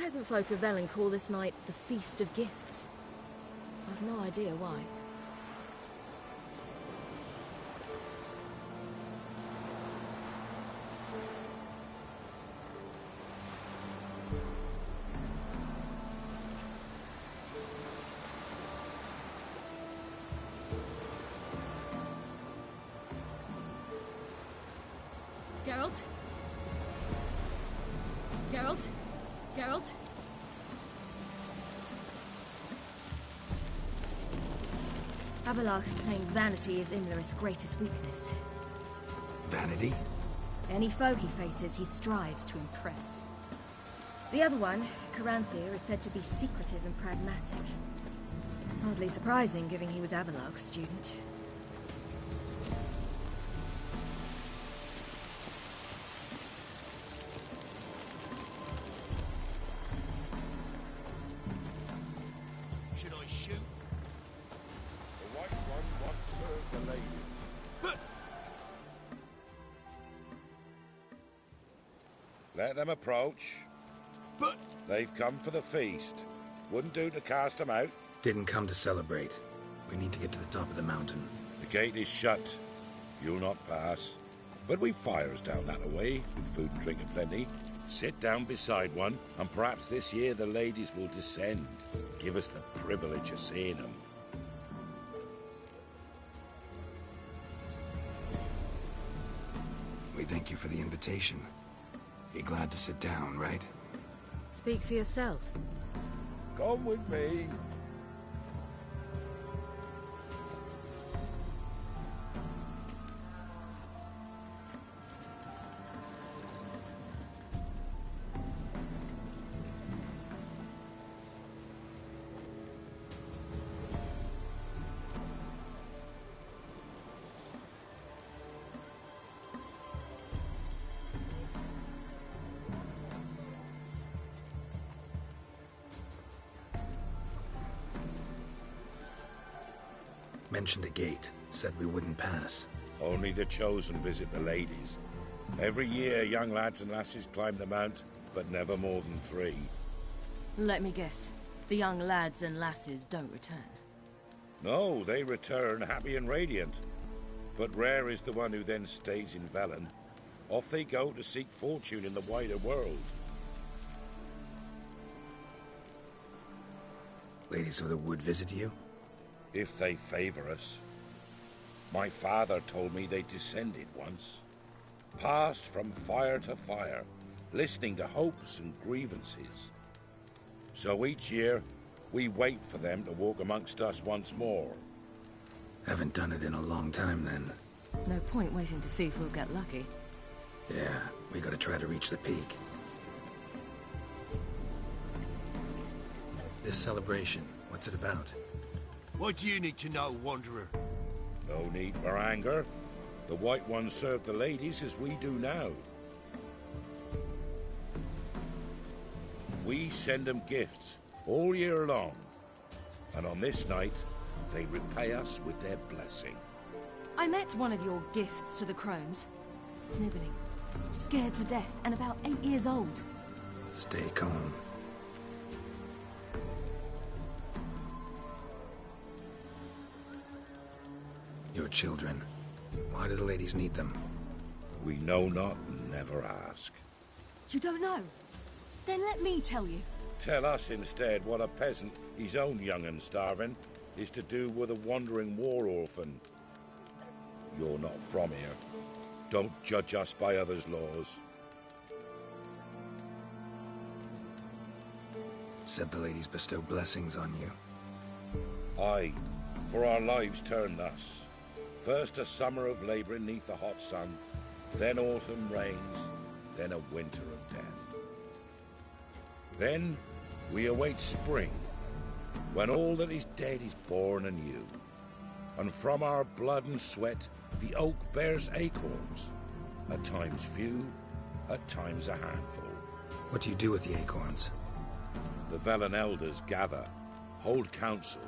peasant folk of Velen call this night the Feast of Gifts. I've no idea why. Geralt? Geralt? Geralt? Avallac'h claims vanity is Imlerith's greatest weakness. Vanity? Any foe he faces, he strives to impress. The other one, Caranthir, is said to be secretive and pragmatic. Hardly surprising, given he was Avallac'h's student. Should I shoot? The White One won't serve the ladies. Let them approach. But... They've come for the feast. Wouldn't do to cast them out. Didn't come to celebrate. We need to get to the top of the mountain. The gate is shut. You'll not pass. But we've fires down that way, with food and drink aplenty. Sit down beside one, and perhaps this year the ladies will descend. Give us the privilege of seeing them. We thank you for the invitation. Be glad to sit down, right? Speak for yourself. Come with me. Mentioned a gate. Said we wouldn't pass. Only the chosen visit the ladies. Every year, young lads and lasses climb the mount, but never more than 3. Let me guess. The young lads and lasses don't return. No, they return happy and radiant. But rare is the one who then stays in Velen. Off they go to seek fortune in the wider world. Ladies of the Wood visit you? If they favor us. My father told me they descended once. Passed from fire to fire, listening to hopes and grievances. So each year, we wait for them to walk amongst us once more. Haven't done it in a long time, then. No point waiting to see if we'll get lucky. Yeah, we gotta try to reach the peak. This celebration, what's it about? What do you need to know, Wanderer? No need for anger. The White Ones serve the ladies as we do now. We send them gifts all year long. And on this night, they repay us with their blessing. I met one of your gifts to the crones. Sniveling, scared to death, and about 8 years old. Stay calm. Your children. Why do the ladies need them? We know not and never ask. You don't know? Then let me tell you. Tell us instead what a peasant, his own young and starving, is to do with a wandering war orphan. You're not from here. Don't judge us by others' laws. Said the ladies bestow blessings on you. Aye, for our lives turn thus. First a summer of labouring neath the hot sun, then autumn rains, then a winter of death. Then we await spring, when all that is dead is born anew. And from our blood and sweat the oak bears acorns, at times few, at times a handful. What do you do with the acorns? The Velen elders gather, hold council.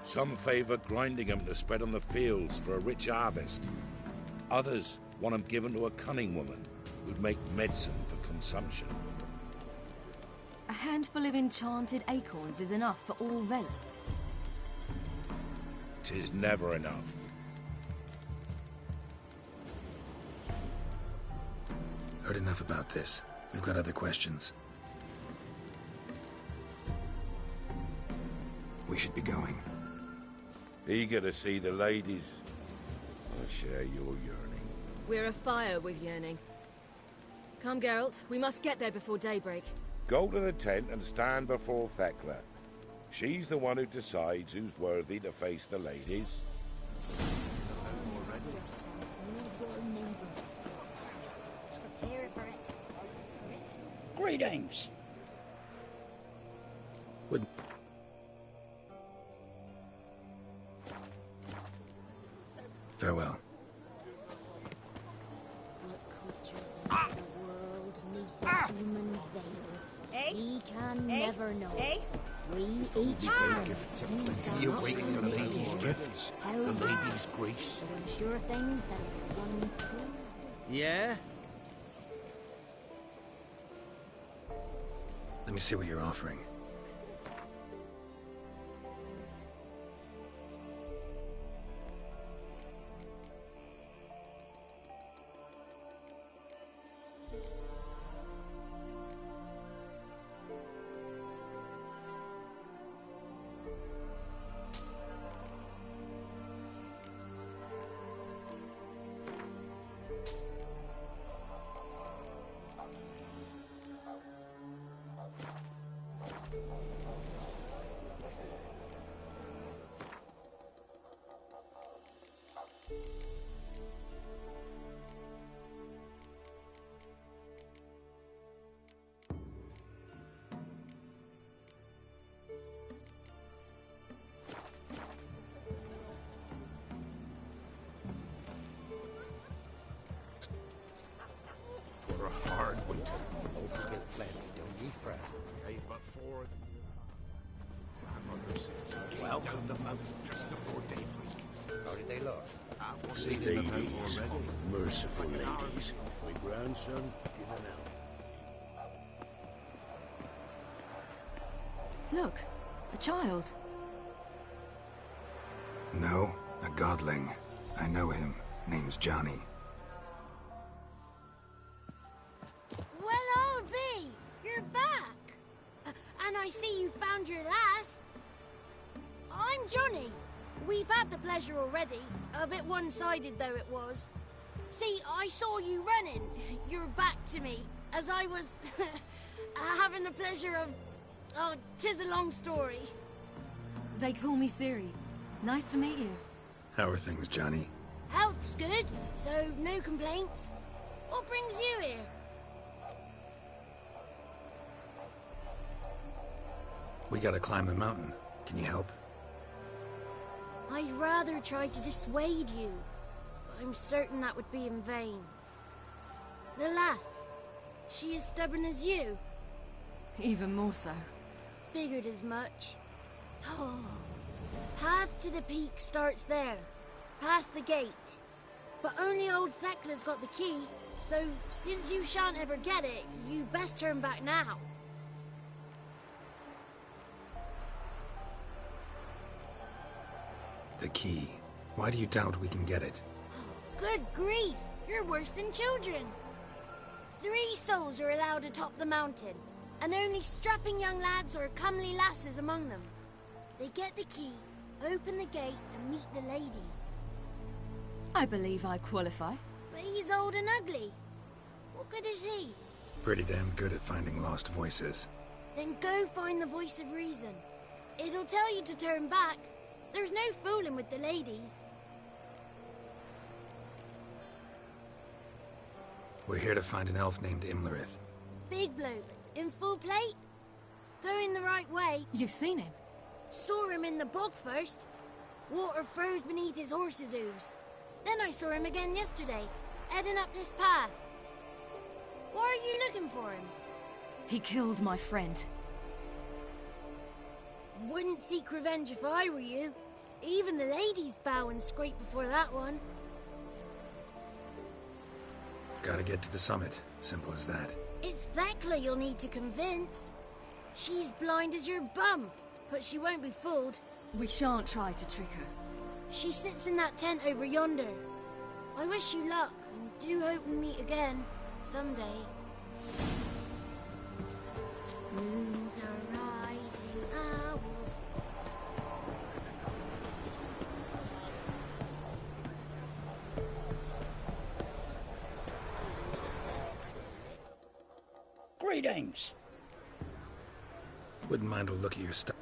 Some favour grinding them to spread on the fields for a rich harvest. Others want them given to a cunning woman who'd make medicine for consumption. A handful of enchanted acorns is enough for all Velen. 'Tis never enough. Heard enough about this. We've got other questions. We should be going. Eager to see the ladies. I share your yearning. We're afire with yearning. Come, Geralt. We must get there before daybreak. Go to the tent and stand before Thekla. She's the one who decides who's worthy to face the ladies. Prepare for it. Greetings. Would... Farewell. What creatures into the world neath a human veil? We can never know. We each bring Gifts of plenty. You waiting for the ladies' gifts? The ladies' grace? to ensure things that it's one true. Yeah? Let me see what you're offering. For a hard winter. Hope you get plenty, don't ye fret. Gave but four. My mother said, welcome the mountain just before daybreak. How did they look? I was seen in the mountain Ladies, already. merciful ladies. My grandson, give an elf. Look, a child. No, a godling. I know him. Name's Johnny. Well, I'll be. You're back. And I see you found your lass. I'm Johnny. We've had the pleasure already. A bit one-sided, though it was. See, I saw you running. Your back to me, as I was having the pleasure of... Oh, 'tis a long story. They call me Ciri. Nice to meet you. How are things, Johnny? Health's good, so no complaints. What brings you here? We gotta climb the mountain. Can you help? I'd rather try to dissuade you. But I'm certain that would be in vain. The lass, she as stubborn as you. Even more so. Figured as much. Oh. Path to the peak starts there, past the gate. But only old Thekla's got the key, so since you shan't ever get it, you best turn back now. The key. Why do you doubt we can get it? Good grief, you're worse than children. 3 souls are allowed atop the mountain, and only strapping young lads or comely lasses among them. They get the key, open the gate, and meet the ladies. I believe I qualify. But he's old and ugly. What good is he? Pretty damn good at finding lost voices. Then go find the voice of reason. It'll tell you to turn back. There's no fooling with the ladies. We're here to find an elf named Imlerith. Big bloke, in full plate. Going the right way. You've seen him? Saw him in the bog first. Water froze beneath his horse's hooves. Then I saw him again yesterday, heading up this path. Why are you looking for him? He killed my friend. Wouldn't seek revenge if I were you. Even the ladies bow and scrape before that one. Gotta get to the summit. Simple as that. It's Thekla you'll need to convince. She's blind as your bum, but she won't be fooled. We shan't try to trick her. She sits in that tent over yonder. I wish you luck, and do hope we meet again, someday. Moons are rising, owls. Greetings. Wouldn't mind a look at your stuff.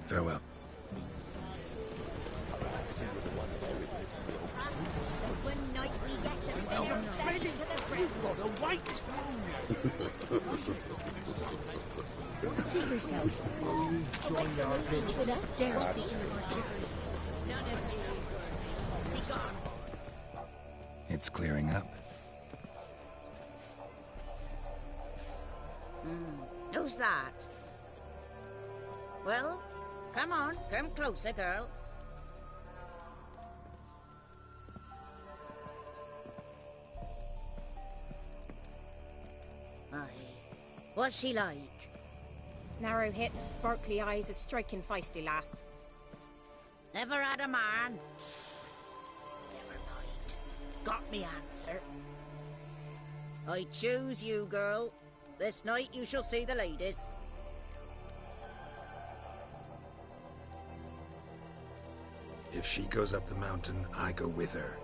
Farewell. One night we get to the See yourselves. Speak with us. Dare speak with our keepers. None of you. Be gone. It's clearing up. Who's that? Well, come on, come closer, girl. Aye. What's she like? Narrow hips, sparkly eyes, a striking feisty lass. Never had a man. Never mind. Got me answer. I choose you, girl. This night you shall see the ladies. If she goes up the mountain, I go with her.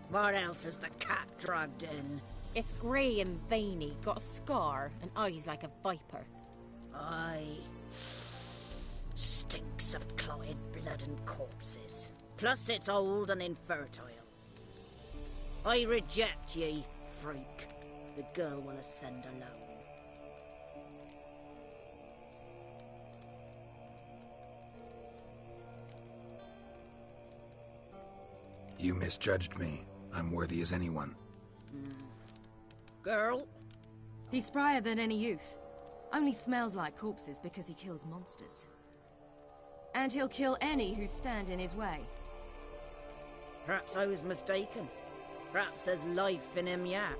What else is the cat dragged in? It's grey and veiny, got a scar, and eyes like a viper. Aye. Stinks of clotted blood and corpses. Plus it's old and infertile. I reject ye, freak. The girl will ascend alone. You misjudged me. I'm worthy as anyone. Girl? He's sprier than any youth. Only smells like corpses because he kills monsters. And he'll kill any who stand in his way. Perhaps I was mistaken. Perhaps there's life in him yet.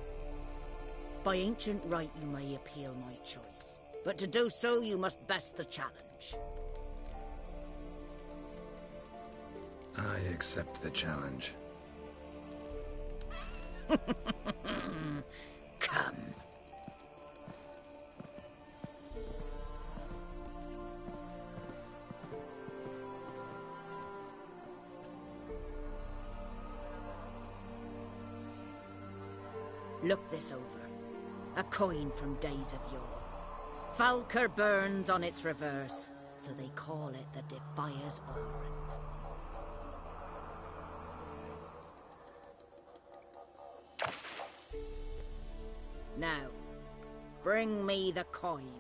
By ancient right you may appeal my choice. But to do so you must best the challenge. I accept the challenge. Come. Look this over. A coin from days of yore. Falker burns on its reverse, so they call it the Defier's Oran. Now, bring me the coin.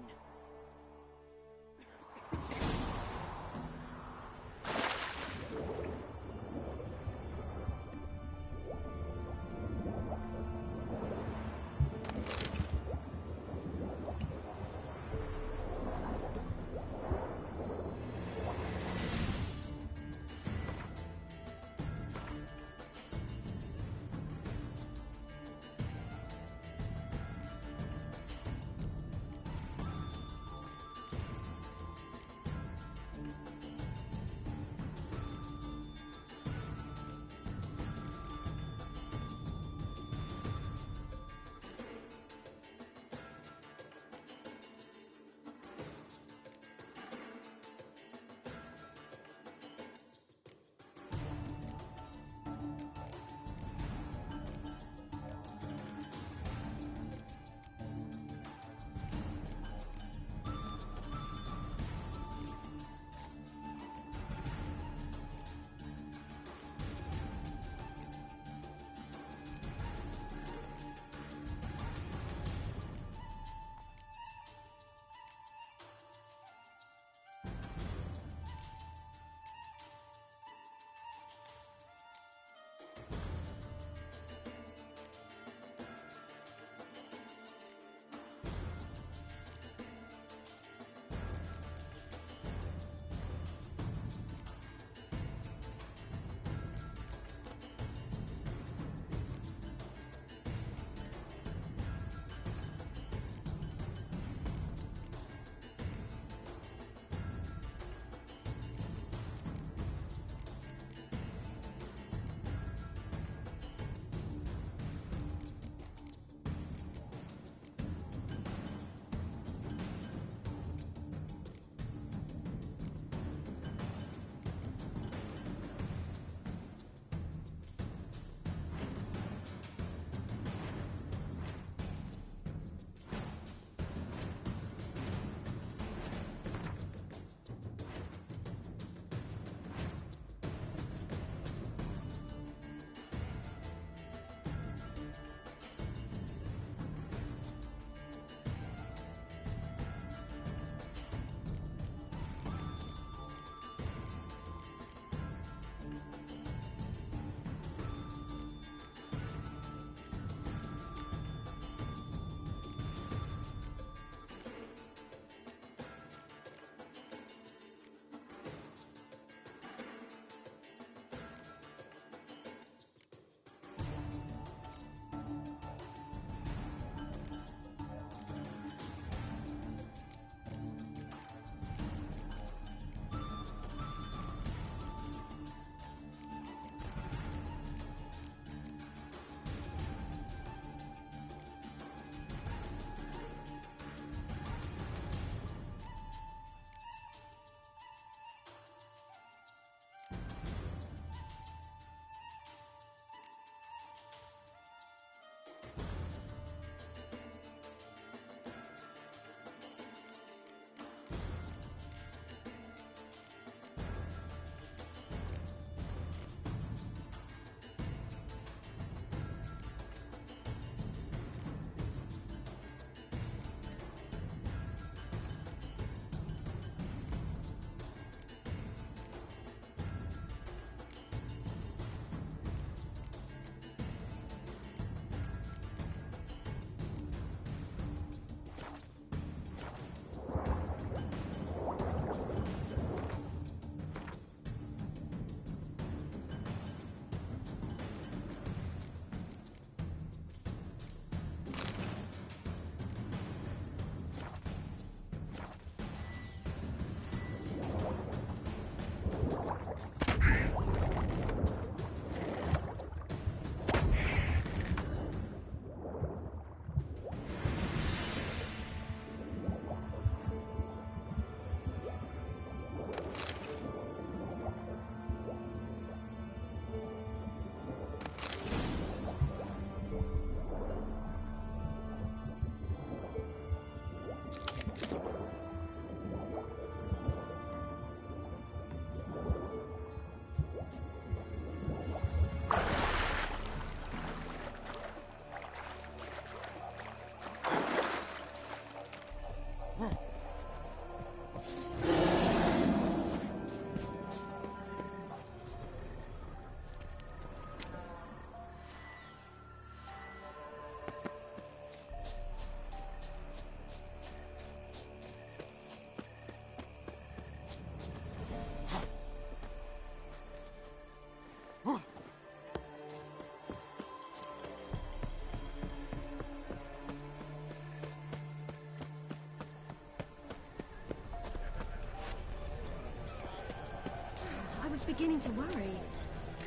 beginning to worry.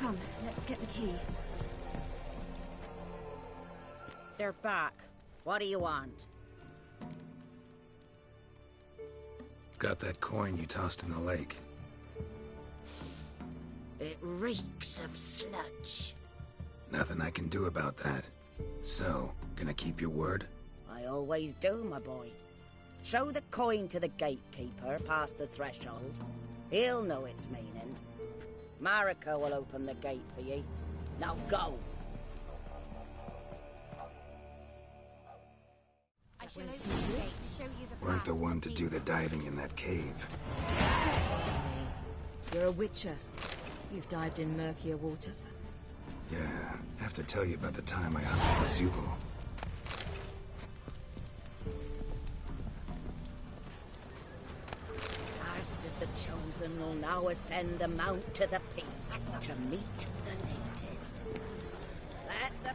Come, let's get the key. They're back. What do you want? Got that coin you tossed in the lake. It reeks of sludge. Nothing I can do about that. So, gonna keep your word? I always do, my boy. Show the coin to the gatekeeper past the threshold. He'll know its meaning. Marika will open the gate for ye. Now go! I shall open the gate, show you the Weren't path the one to to do the diving in that cave. You're a witcher. You've dived in murkier waters. Yeah, have to tell you about the time I hunted a Zubo. Last of the chosen will now ascend the mount to the peak to meet the ladies. Let the...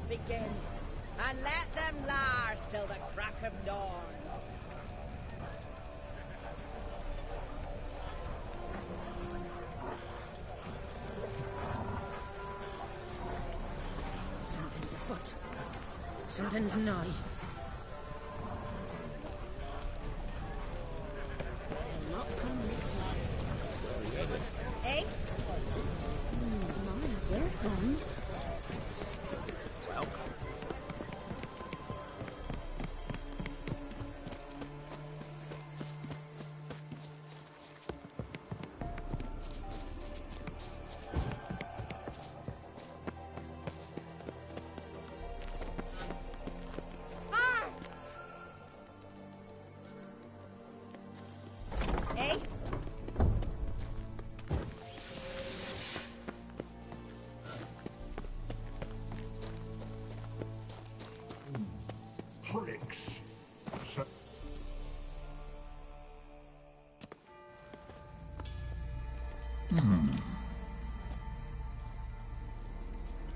Begin, and let them last till the crack of dawn. Something's afoot. Something's nigh. They'll not come this way. Eh? Mama, they're fun.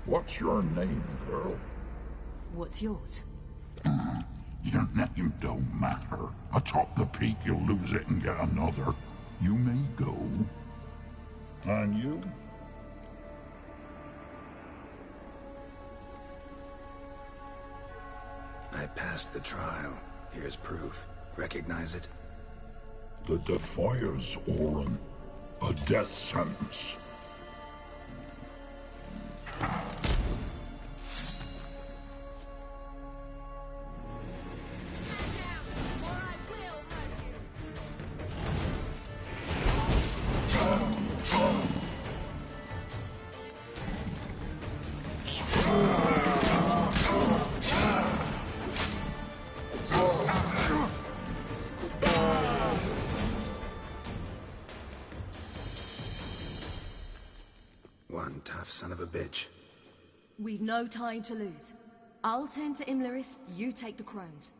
What's your name, girl? What's yours? Your name don't matter. Atop the peak, you'll lose it and get another. You may go. And you? I passed the trial. Here's proof. Recognize it? The Defiers, Orin. A death sentence. One tough son of a bitch. We've no time to lose. I'll tend to Imlerith, you take the crones.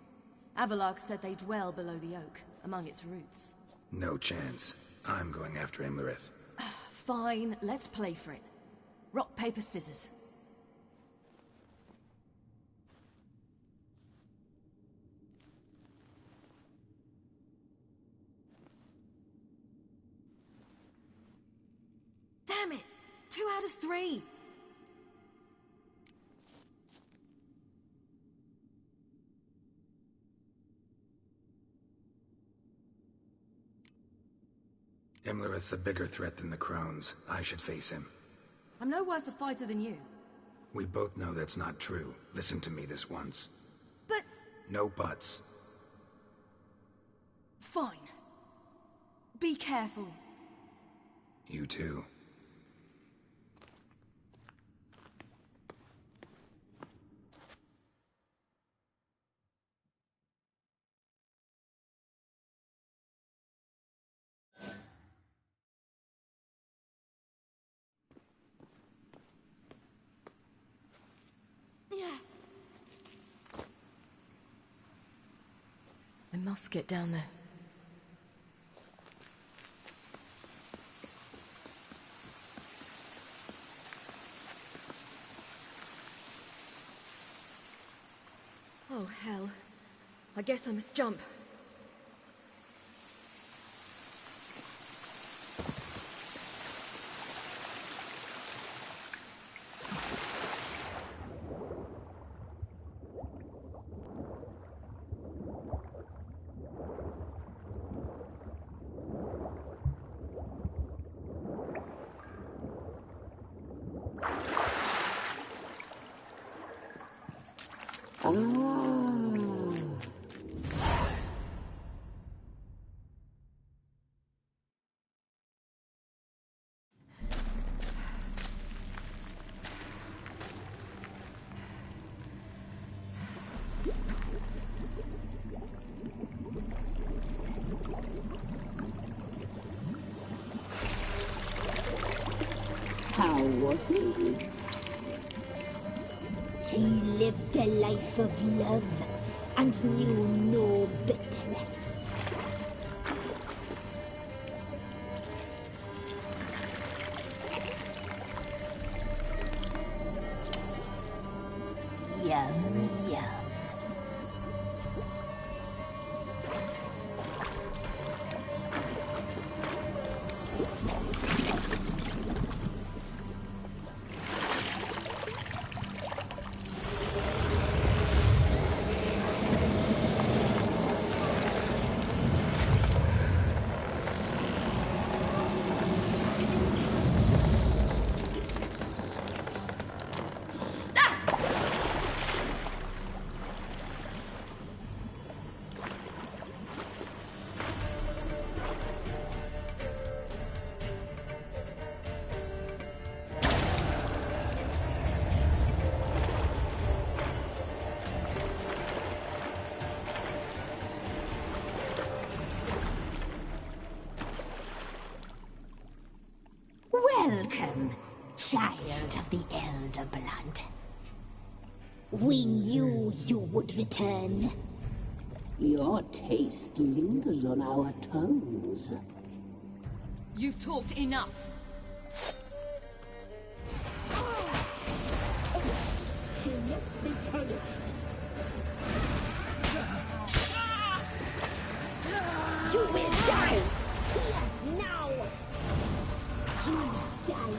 Avalok said they dwell below the oak, among its roots. No chance. I'm going after Imlerith. Fine, let's play for it. Rock, paper, scissors. Damn it! 2 out of 3! Imlerith's a bigger threat than the crones. I should face him. I'm no worse a fighter than you. We both know that's not true. Listen to me this once. But... No buts. Fine. Be careful. You too. I must get down there. Oh, hell. I guess I must jump. How was he? He lived a life of love and knew no bitterness. Yum, yum. Welcome, child of the Elder Blood. We knew you would return. Your taste lingers on our tongues. You've talked enough. You will die! Here, now! You die!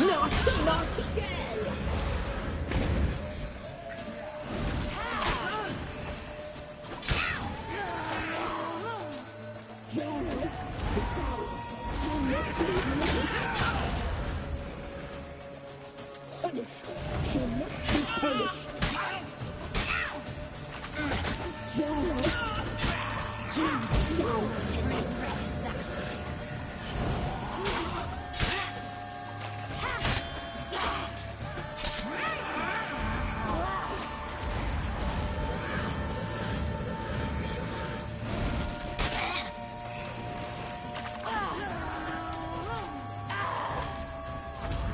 Naughty, naughty girl!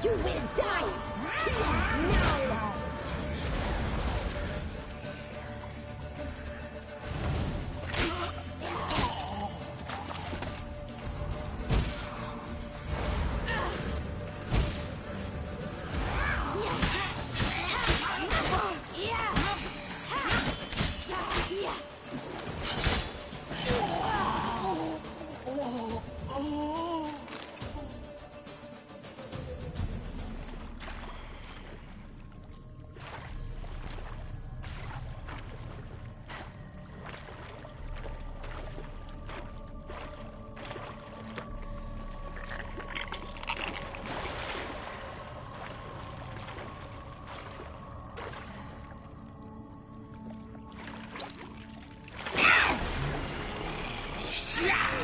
You will die! Now!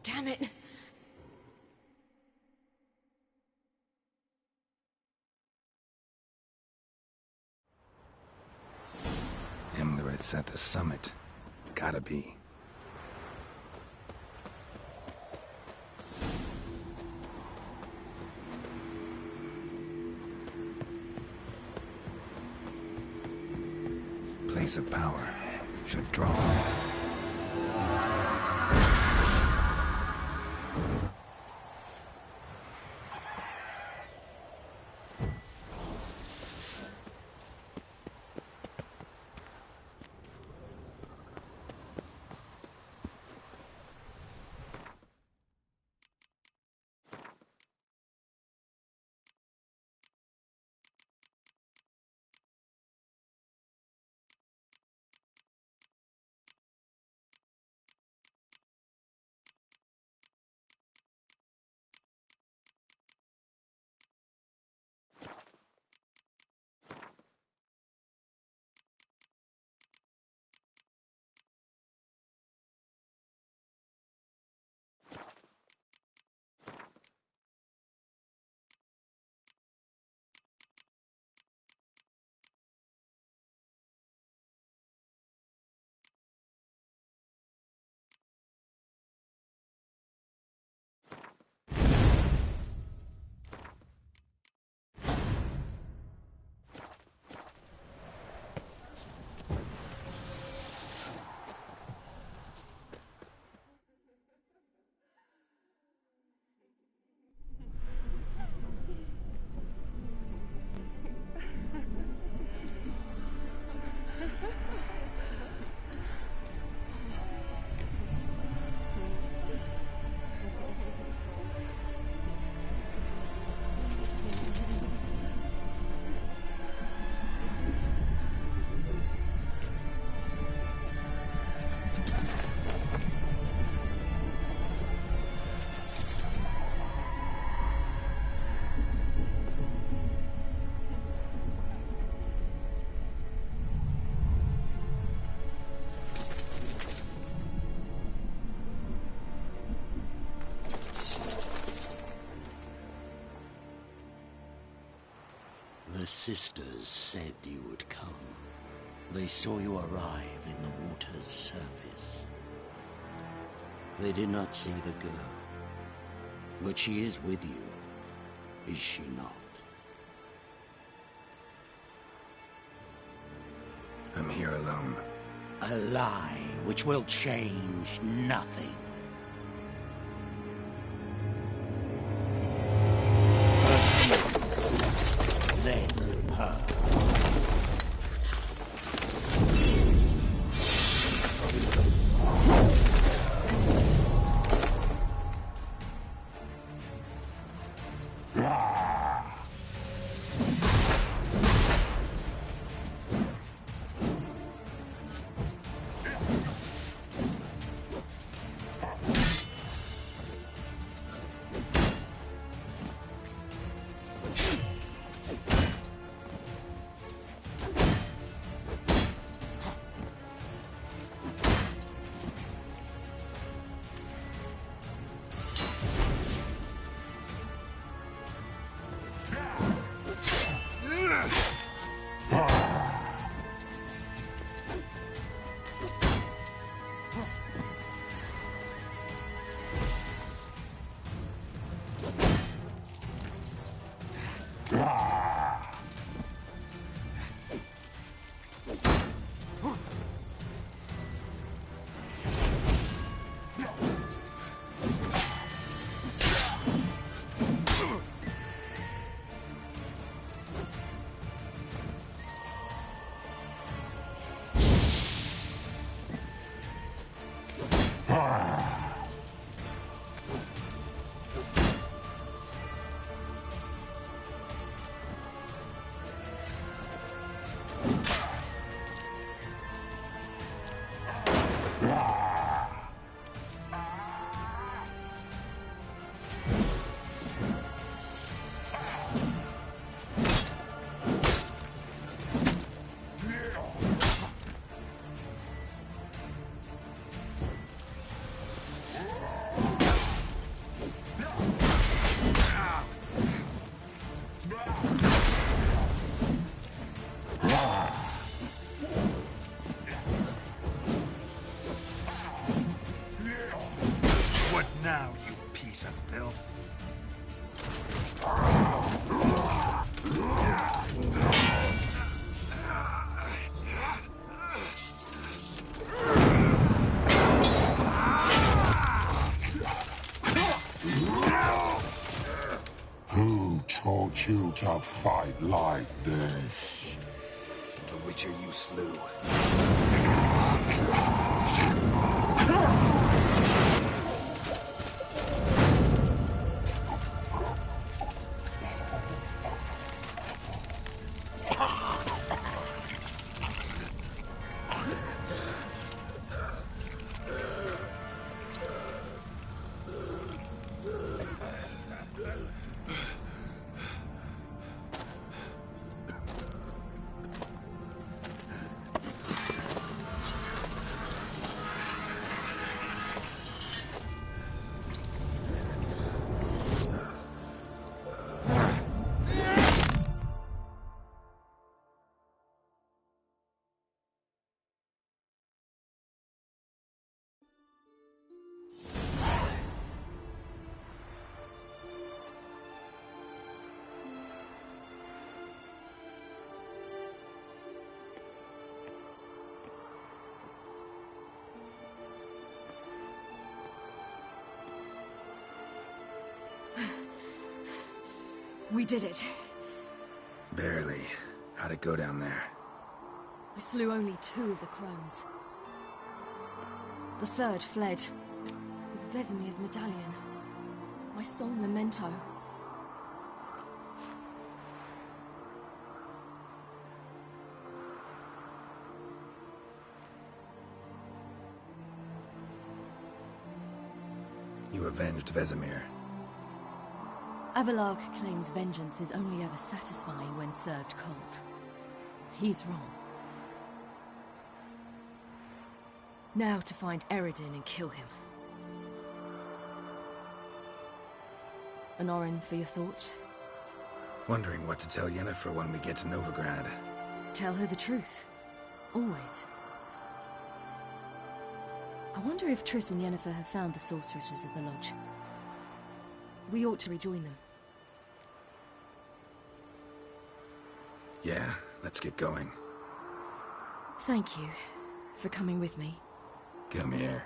Damn it! Himmler at the summit. Gotta be. Place of power. Should draw from it. The sisters said you would come. They saw you arrive in the water's surface. They did not see the girl. But she is with you, is she not? I'm here alone. A lie which will change nothing. First you, then her. You to fight like this? The Witcher you slew. We did it. Barely. How'd it go down there? I slew only 2 of the crones. The 3rd fled, with Vesemir's medallion. My sole memento. You avenged Vesemir. Avalark claims vengeance is only ever satisfying when served cold. He's wrong. Now to find Eredin and kill him. An Orin for your thoughts? Wondering what to tell Yennefer when we get to Novigrad. Tell her the truth. Always. I wonder if Triss and Yennefer have found the sorceresses of the Lodge. We ought to rejoin them. Yeah, let's get going. Thank you for coming with me. Come here.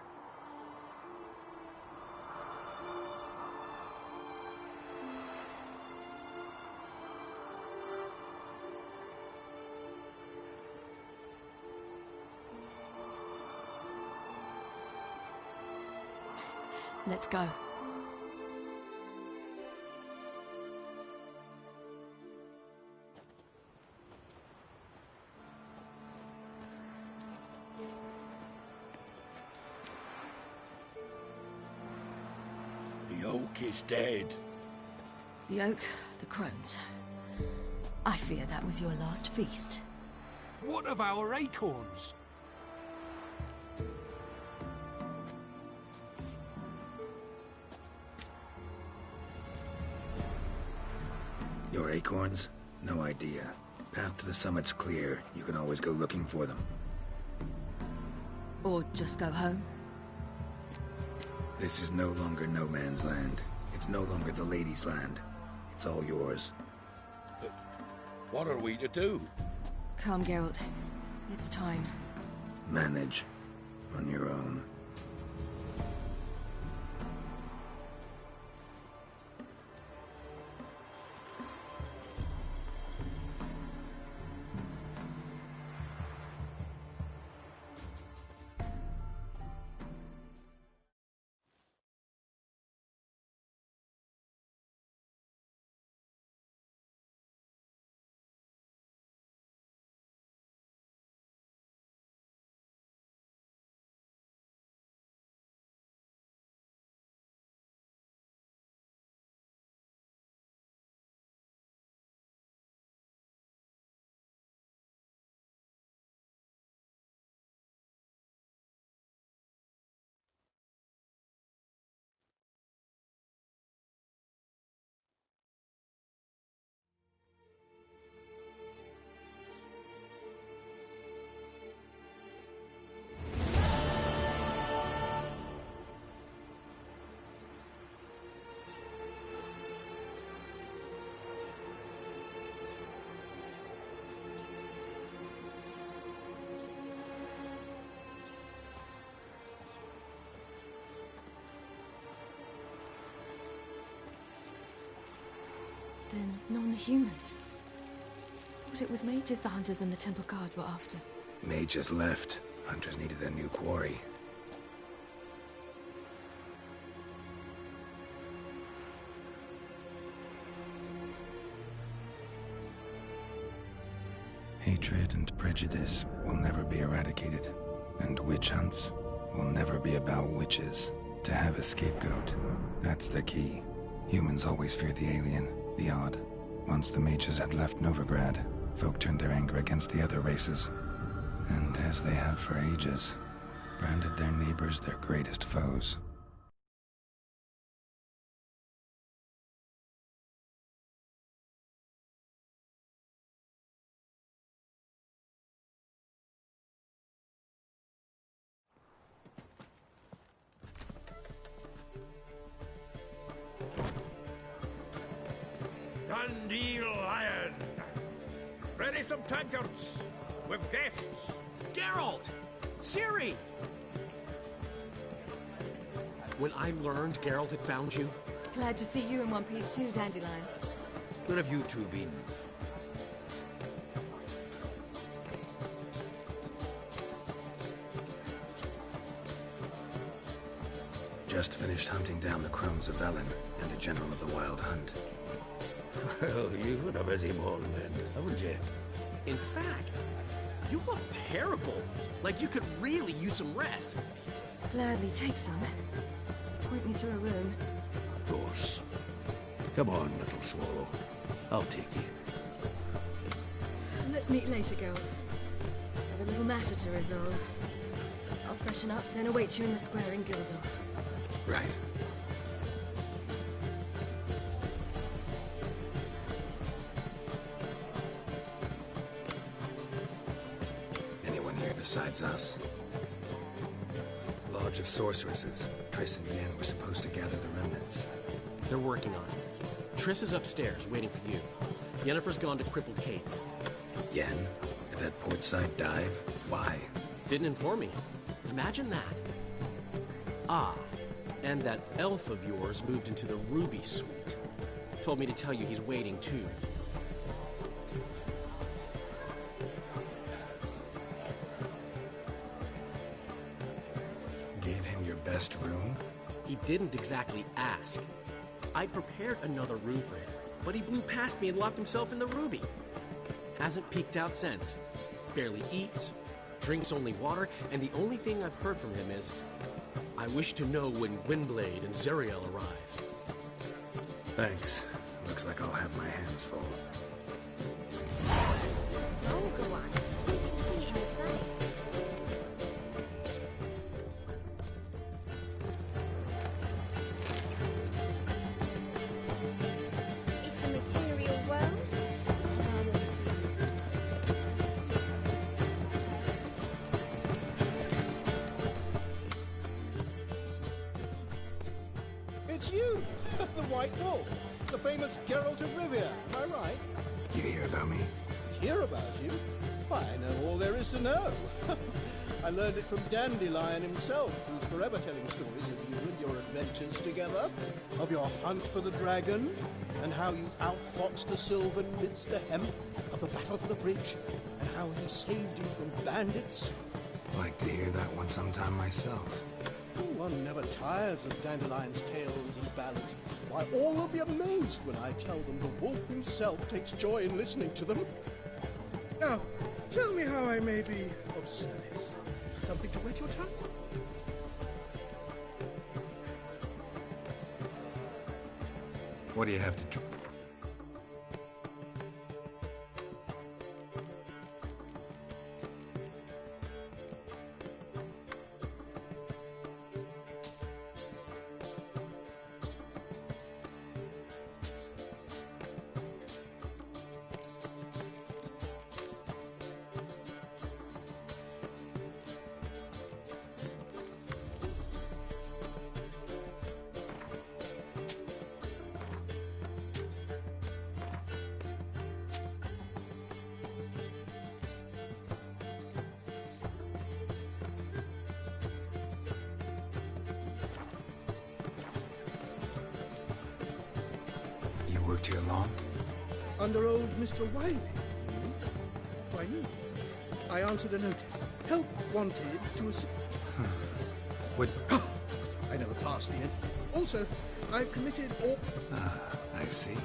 Let's go. The oak is dead. The oak, the crones. I fear that was your last feast. What of our acorns? Your acorns? No idea. Path to the summit's clear. You can always go looking for them. Or just go home. This is no longer no man's land. It's no longer the lady's land. It's all yours. But what are we to do? Come, Geralt. It's time. Manage. On your own. Then non-humans. Thought it was mages the hunters and the Temple Guard were after. Mages left. Hunters needed a new quarry. Hatred and prejudice will never be eradicated. And witch hunts will never be about witches. To have a scapegoat, that's the key. Humans always fear the alien, the odd. Once the mages had left Novigrad, folk turned their anger against the other races. And as they have for ages, branded their neighbors their greatest foes. Dandelion! Ready some tankards! With guests! Geralt! Ciri! When I learned Geralt had found you... Glad to see you in one piece too, Dandelion. Where have you two been? Just finished hunting down the crones of Velen and a general of the Wild Hunt. Well, you've had a busy morning then, haven't you? In fact, you look terrible. Like you could really use some rest. Gladly take some. Point me to a room. Of course. Come on, little swallow. I'll take you. Let's meet later, Geralt. I have a little matter to resolve. I'll freshen up, then await you in the square in Gildorf. Right. besides us? Lodge of Sorceresses. Triss and Yen were supposed to gather the remnants. They're working on it. Triss is upstairs, waiting for you. Yennefer's gone to Crippled Kate's. Yen? At that portside dive? Why? Didn't inform me. Imagine that. Ah, and that elf of yours moved into the Ruby Suite. Told me to tell you he's waiting, too. Gave him your best room? He didn't exactly ask. I prepared another room for him, but he blew past me and locked himself in the Ruby. Hasn't peeked out since. Barely eats, drinks only water, and the only thing I've heard from him is, I wish to know when Gwynblade and Zariel arrive. Thanks. Looks like I'll have my hands full. Oh, go on. I can see it in your face. It's a material world. It's you, the White Wolf, the famous Geralt of Rivia. Am I right? You hear about me? Hear about you? Why, I know all there is to know. I learned it from Dandelion himself, who's forever telling stories of you and your adventures together, of your hunt for the dragon, and how you outfoxed the Sylvan midst the hemp, of the battle for the bridge, and how he saved you from bandits. Like to hear that one sometime myself. One never tires of Dandelion's tales and ballads. Why, all will be amazed when I tell them the wolf himself takes joy in listening to them. Now, tell me how I may be of service. Something to whet your tongue? What do you have to drink? Worked here long? Under old Mr. Wiley. Why me? I answered a notice. Help wanted to assist. What? I never passed the end. Also, I've committed all... Ah, I see.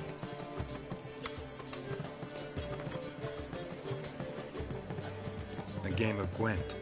A game of Gwent.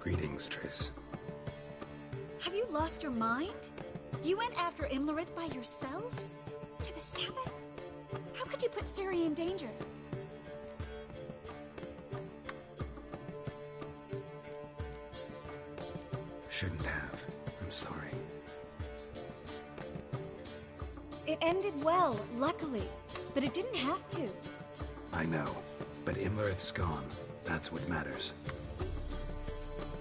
Greetings, Triss. Have you lost your mind? You went after Imlerith by yourselves? To the Sabbath? How could you put Ciri in danger? Shouldn't have. I'm sorry. It ended well, luckily. But it didn't have to. I know. But Imlerith's gone. That's what matters.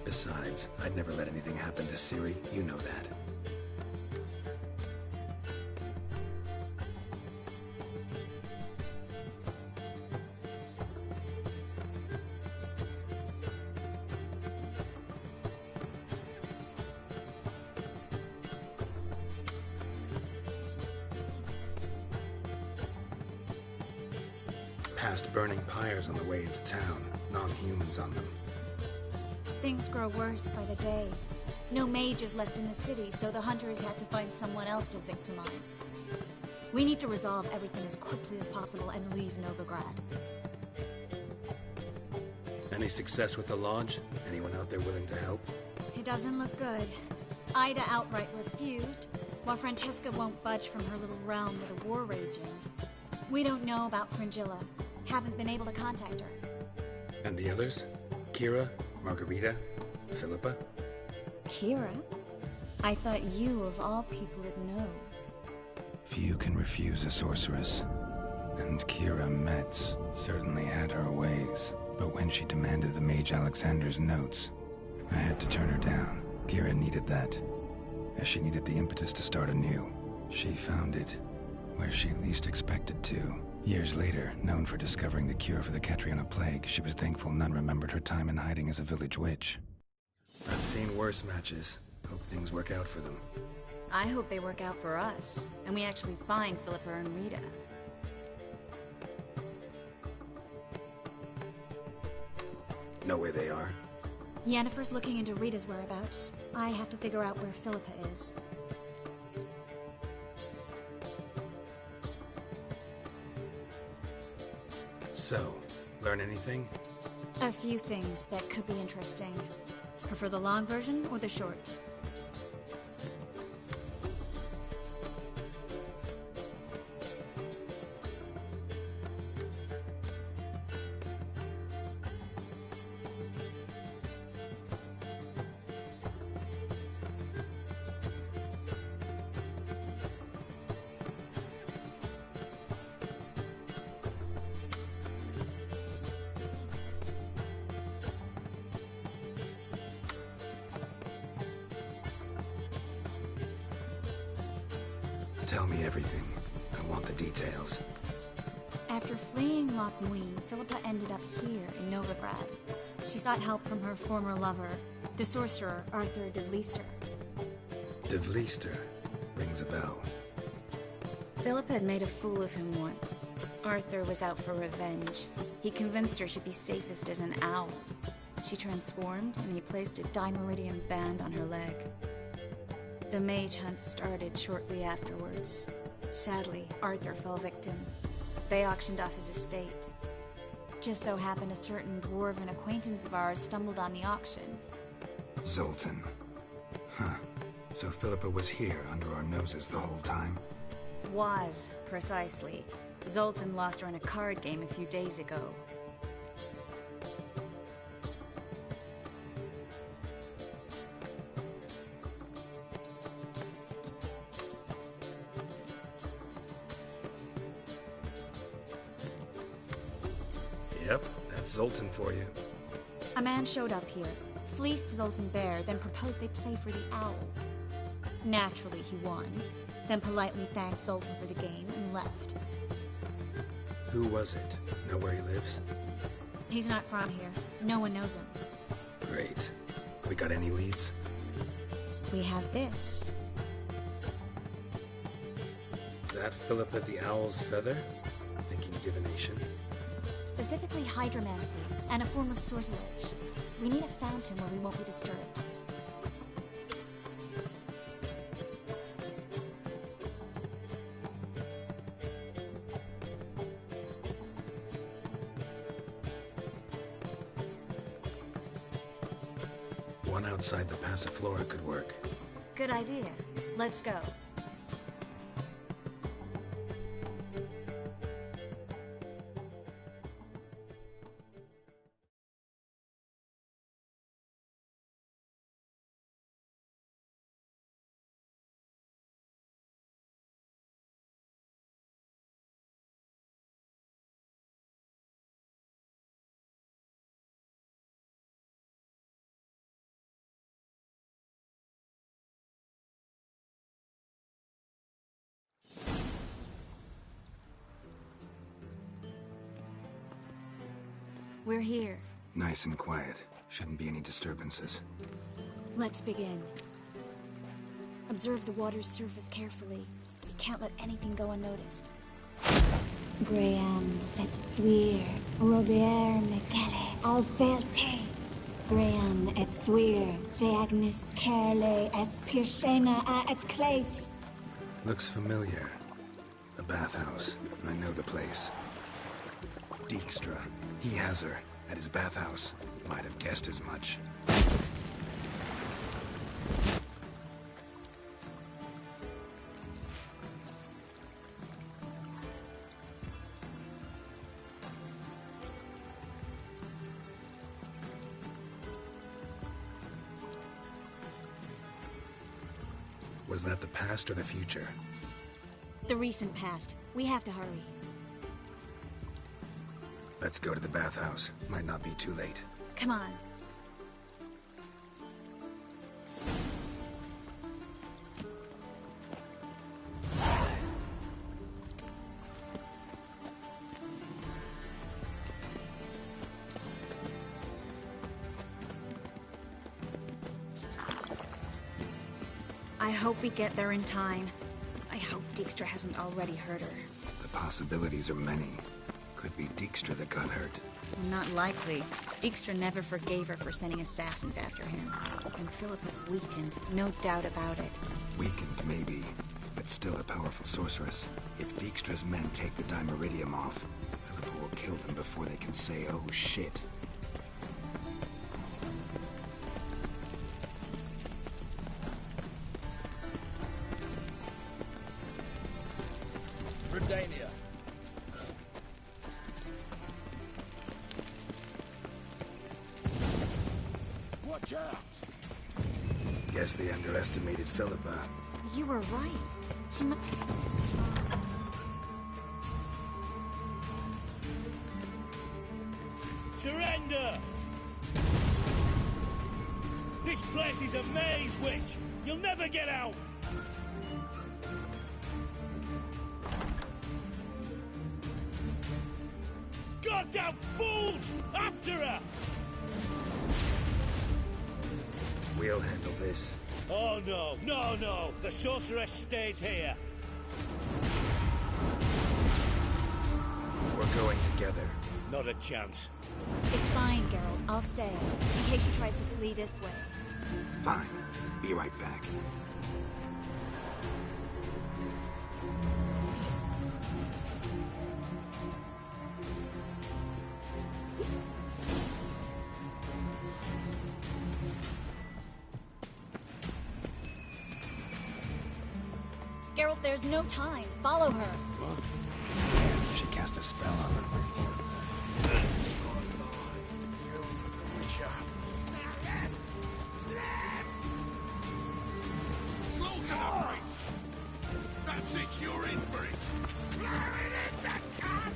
Besides, I'd never let anything happen to Ciri. You know that. Past burning pyres on the way into town. Non-humans on them. Things grow worse by the day. No mages left in the city, so the hunters had to find someone else to victimize. We need to resolve everything as quickly as possible and leave Novigrad. Any success with the Lodge? Anyone out there willing to help? It doesn't look good. Ida outright refused, while Francesca won't budge from her little realm with a war raging. We don't know about Fringilla. Haven't been able to contact her. And the others? Kira? Margarita? Philippa? Kira? I thought you, of all people, would know. Few can refuse a sorceress. And Kira Metz certainly had her ways. But when she demanded the Mage Alexander's notes, I had to turn her down. Kira needed that, as she needed the impetus to start anew. She found it where she least expected to. Years later, known for discovering the cure for the Catriona plague, she was thankful none remembered her time in hiding as a village witch. I've seen worse matches. Hope things work out for them. I hope they work out for us, and we actually find Philippa and Rita. Know where they are? Yennefer's looking into Rita's whereabouts. I have to figure out where Philippa is. So, learn anything? A few things that could be interesting. Prefer the long version or the short? Tell me everything. I want the details. After fleeing Loch Muin, Philippa ended up here in Novigrad. She sought help from her former lover, the sorcerer Arthur de Vlister. De Vlister rings a bell. Philippa had made a fool of him once. Arthur was out for revenge. He convinced her she'd be safest as an owl. She transformed, and he placed a Dimeridian band on her leg. The mage hunt started shortly afterwards. Sadly, Arthur fell victim. They auctioned off his estate. Just so happened a certain dwarven acquaintance of ours stumbled on the auction. Zoltan. Huh. So Philippa was here under our noses the whole time? Was, precisely. Zoltan lost her in a card game a few days ago. Yep, that's Zoltan for you. A man showed up here, fleeced Zoltan bare, then proposed they play for the owl. Naturally, he won, then politely thanked Zoltan for the game and left. Who was it? Know where he lives? He's not from here. No one knows him. Great. We got any leads? We have this. That Philippa the Owl's feather? Thinking divination? Specifically hydromancy, and a form of sortilege. We need a fountain where we won't be disturbed. one outside the Passiflora could work. Good idea. Let's go. We're here. Nice and quiet. Shouldn't be any disturbances. Let's begin. Observe the water's surface carefully. We can't let anything go unnoticed. Graham, et thuir, Robert Mcgalley, Alfelte. Graham, et thuir, Deagnis Kerle, es Pirshena a es Clace. Looks familiar. The bathhouse. I know the place. Dijkstra. He has her. At his bathhouse. Might have guessed as much. Was that the past or the future? The recent past. We have to hurry. Let's go to the bathhouse. Might not be too late. Come on. I hope we get there in time. I hope Dijkstra hasn't already hurt her. The possibilities are many. Could be Dijkstra that got hurt. Not likely. Dijkstra never forgave her for sending assassins after him. And Philip is weakened, no doubt about it. Weakened, maybe, but still a powerful sorceress. If Dijkstra's men take the Dimeridium off, Philippa will kill them before they can say, oh shit. Redania. Watch out! Guess they underestimated Philippa. You were right. She must be so strong. Surrender! This place is a maze, witch! You'll never get out! Goddamn fools! After her! We'll handle this. Oh no, no, no! The sorceress stays here. We're going together. Not a chance. It's fine, Geralt. I'll stay. In case she tries to flee this way. Fine. Be right back. Geralt, there's no time. Follow her. She cast a spell on them. Slaughter the freak! That's it, you're in for it! Claret in the cat!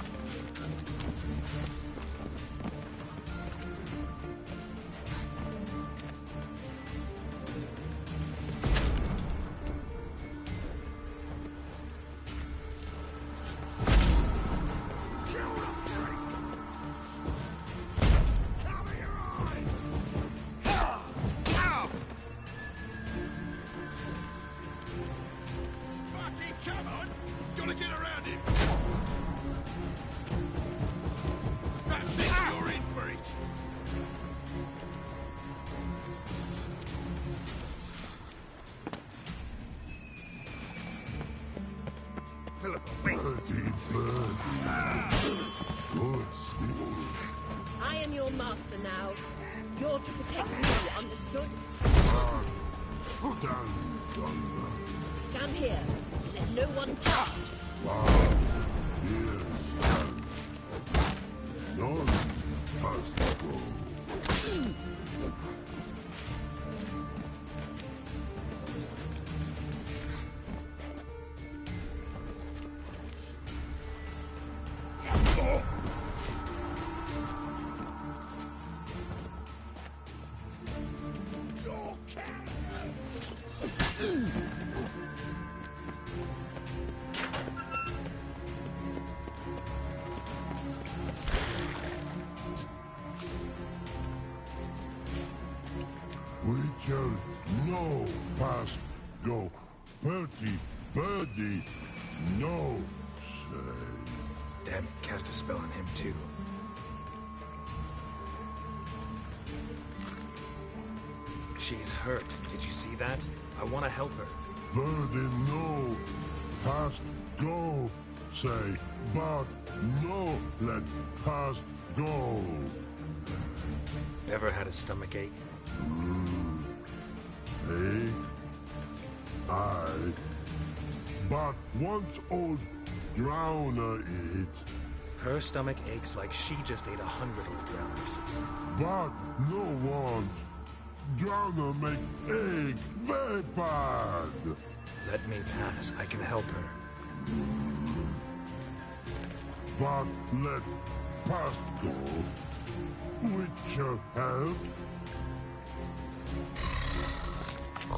I am your master now. You're to protect me, understood? Stand here. Let no one pass. None has to go. Witcher, no past go. Bertie, birdie, no say. Damn it, cast a spell on him too. She's hurt. Did you see that? I want to help her. Birdie, no past go say. But no let past go. Ever had a stomach ache? Hey, but once old drowner eat. Her stomach aches like she just ate 100 old drowners. But no one drowner make egg very bad. Let me pass. I can help her. But let past go. Witcher help. I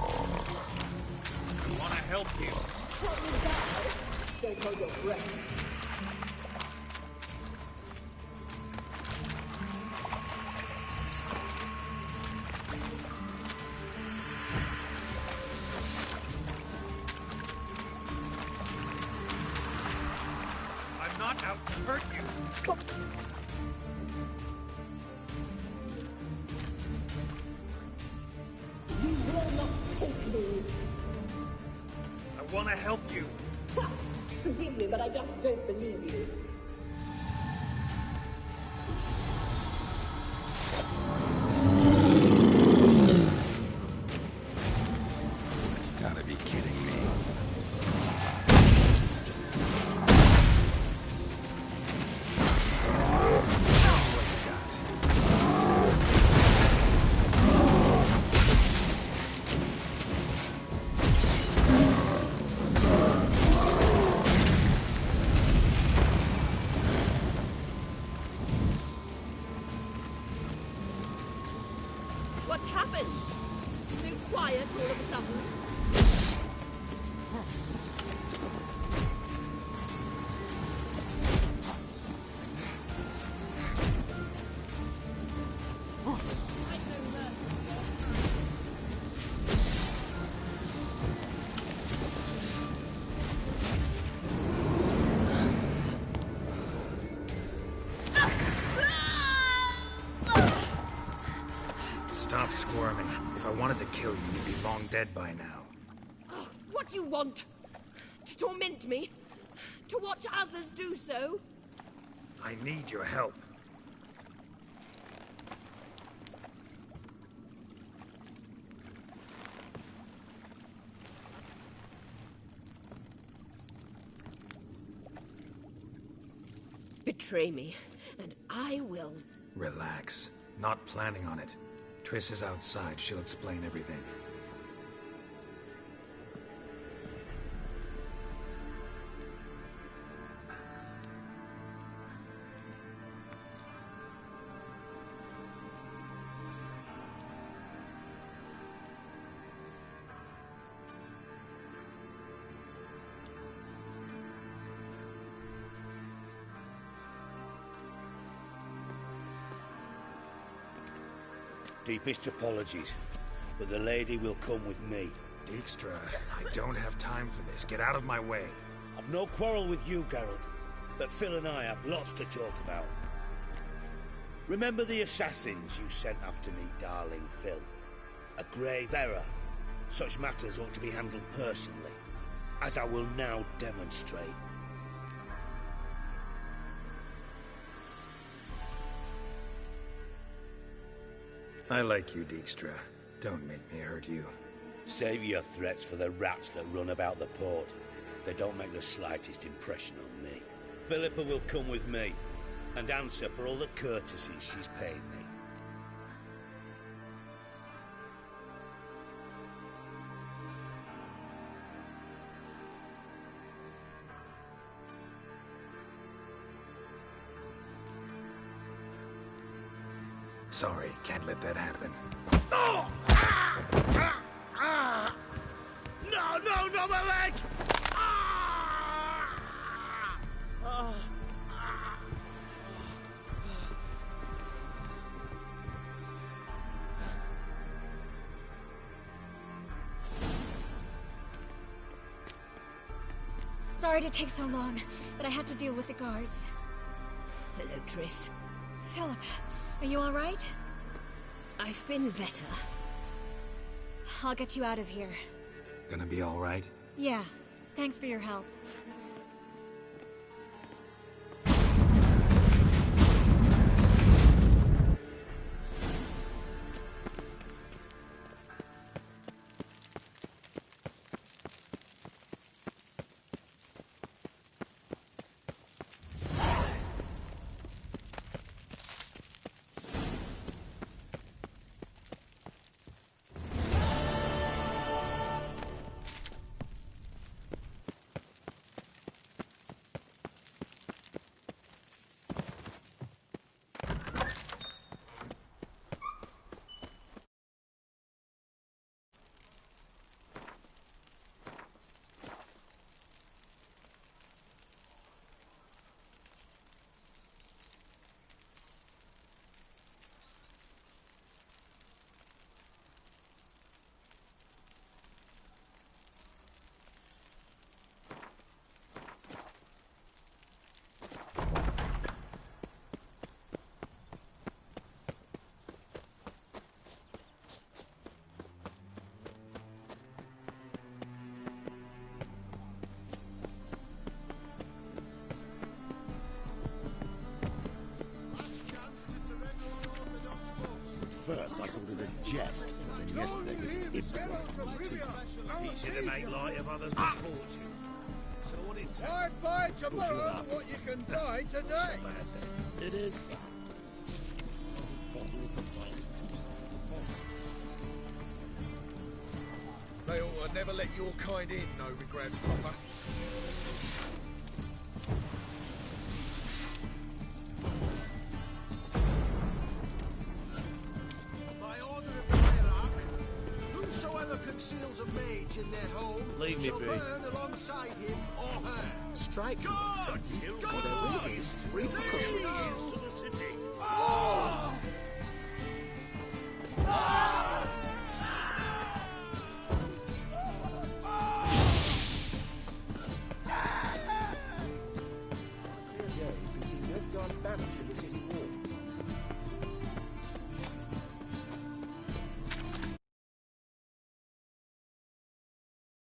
want to help you. What was that? Don't hold your breath. I'm not out to hurt you. You will not take me. I want to help you. Ha! Forgive me, but I just don't believe you. Gotta be kidding me. What's happened? So quiet all of a sudden. Stop squirming. If I wanted to kill you, you'd be long dead by now. Oh, what do you want? To torment me? To watch others do so? I need your help. Betray me, and I will. Relax. Not planning on it. Triss is outside. She'll explain everything. Deepest apologies, but the lady will come with me. Dijkstra, I don't have time for this. Get out of my way. I've no quarrel with you, Geralt, but Phil and I have lots to talk about. Remember the assassins you sent after me, darling Phil? A grave error. Such matters ought to be handled personally, as I will now demonstrate. I like you, Dijkstra. Don't make me hurt you. Save your threats for the rats that run about the port. They don't make the slightest impression on me. Philippa will come with me and answer for all the courtesies she's paid me. Sorry, can't let that happen. Oh! No, my leg! Sorry to take so long, but I had to deal with the guards. Hello, Triss. Philip, are you all right? I've been better. I'll get you out of here. Gonna be all right? Yeah. Thanks for your help. First, I thought it a jest, and yesterday was an Easy to make light of others' misfortune. So what it takes? I'd buy tomorrow what you can buy today. It is. They ought to never let your kind in, Novi Grand Proper. Conceals a mage in their home. Leave me shall be. Burn alongside him or her. Strike. God! Repercussions. To the city. Oh! Ah!